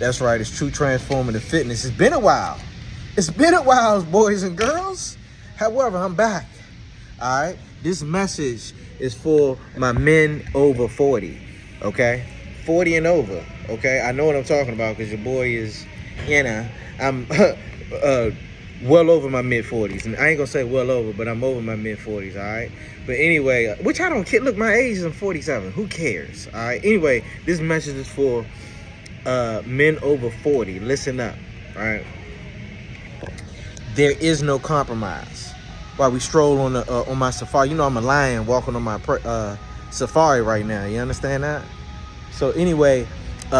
That's right, it's True Transformative Fitness. It's been a while. It's been a while, boys and girls. However, I'm back. All right, this message is for my men over 40, okay? 40 and over, okay? I know what I'm talking about because your boy is, I'm well over my mid-40s. And I ain't gonna say well over, but I'm over my mid-40s, all right? But anyway, which I don't care. Look, my age is I'm 47. Who cares, all right? Anyway, this message is for men over 40. Listen up, all right? There is no compromise. While we stroll on my safari, you know I'm a lion walking on my safari right now. You understand that? So anyway,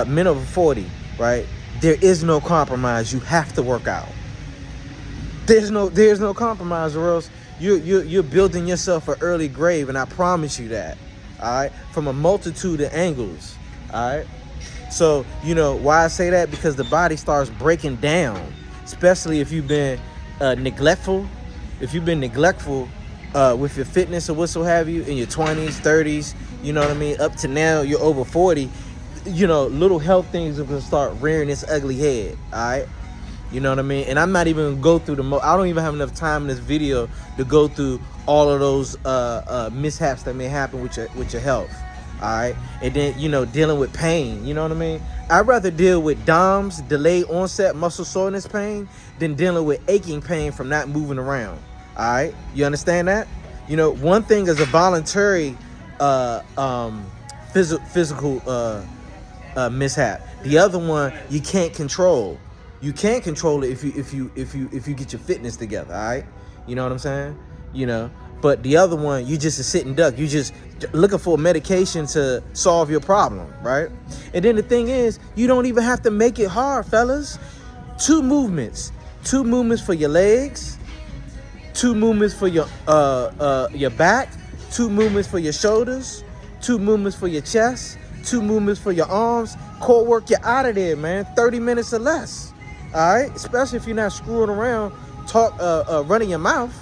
men over 40, right? There is no compromise. You have to work out. There's no compromise, or else you're building yourself an early grave, and I promise you that. All right, from a multitude of angles. All right. So you know why I say that? Because the body starts breaking down, especially if you've been neglectful. If you've been neglectful with your fitness or whatso have you in your 20s, 30s, you know what I mean? Up to now, you're over 40. You know, little health things are gonna start rearing its ugly head. All right. You know what I mean? And I'm not even gonna go through I don't even have enough time in this video to go through all of those mishaps that may happen with your health. All right. And then, you know, dealing with pain. You know what I mean? I'd rather deal with DOMS, delayed onset muscle soreness pain, than dealing with aching pain from not moving around. All right. You understand that? You know, one thing is a voluntary physical mishap. The other one you can't control. You can't control it if you get your fitness together, all right? You know what I'm saying? You know, but the other one, you just a sitting duck. You just looking for medication to solve your problem, right? And then the thing is, you don't even have to make it hard, fellas. Two movements for your legs, 2 movements for your back, 2 movements for your shoulders, 2 movements for your chest, 2 movements for your arms. Core work, you're out of there, man. 30 minutes or less. All right, especially if you're not screwing around, running your mouth.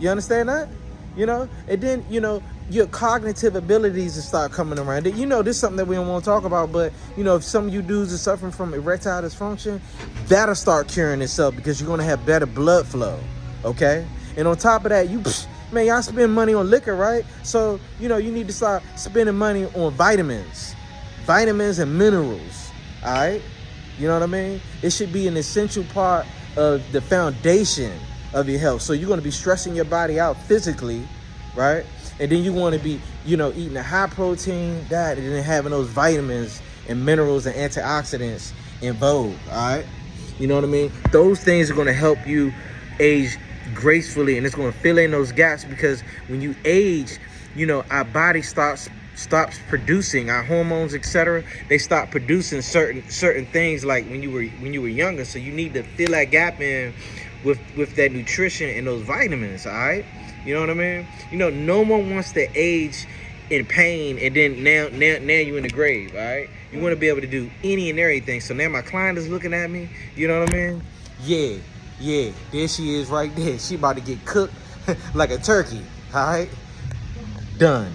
You understand that? You know, and then you know your cognitive abilities to start coming around. You know, this is something that we don't want to talk about, but you know, if some of you dudes are suffering from erectile dysfunction, that'll start curing itself because you're gonna have better blood flow. Okay, and on top of that, man, y'all spend money on liquor, right? So you know, you need to start spending money on vitamins and minerals. All right. You know what I mean? It should be an essential part of the foundation of your health. So you're going to be stressing your body out physically, right? And then you want to be, you know, eating a high protein diet and then having those vitamins and minerals and antioxidants in vogue, all right? You know what I mean? Those things are going to help you age gracefully, and it's going to fill in those gaps because when you age, you know, our body stops producing our hormones, etc. They stop producing certain things like when you were younger. So you need to fill that gap in with that nutrition and those vitamins. All right, you know what I mean? You know, no one wants to age in pain and then now you're in the grave. All right, you want to be able to do any and everything. So now my client is looking at me. You know what I mean? Yeah, there she is right there. She about to get cooked like a turkey. All right, done.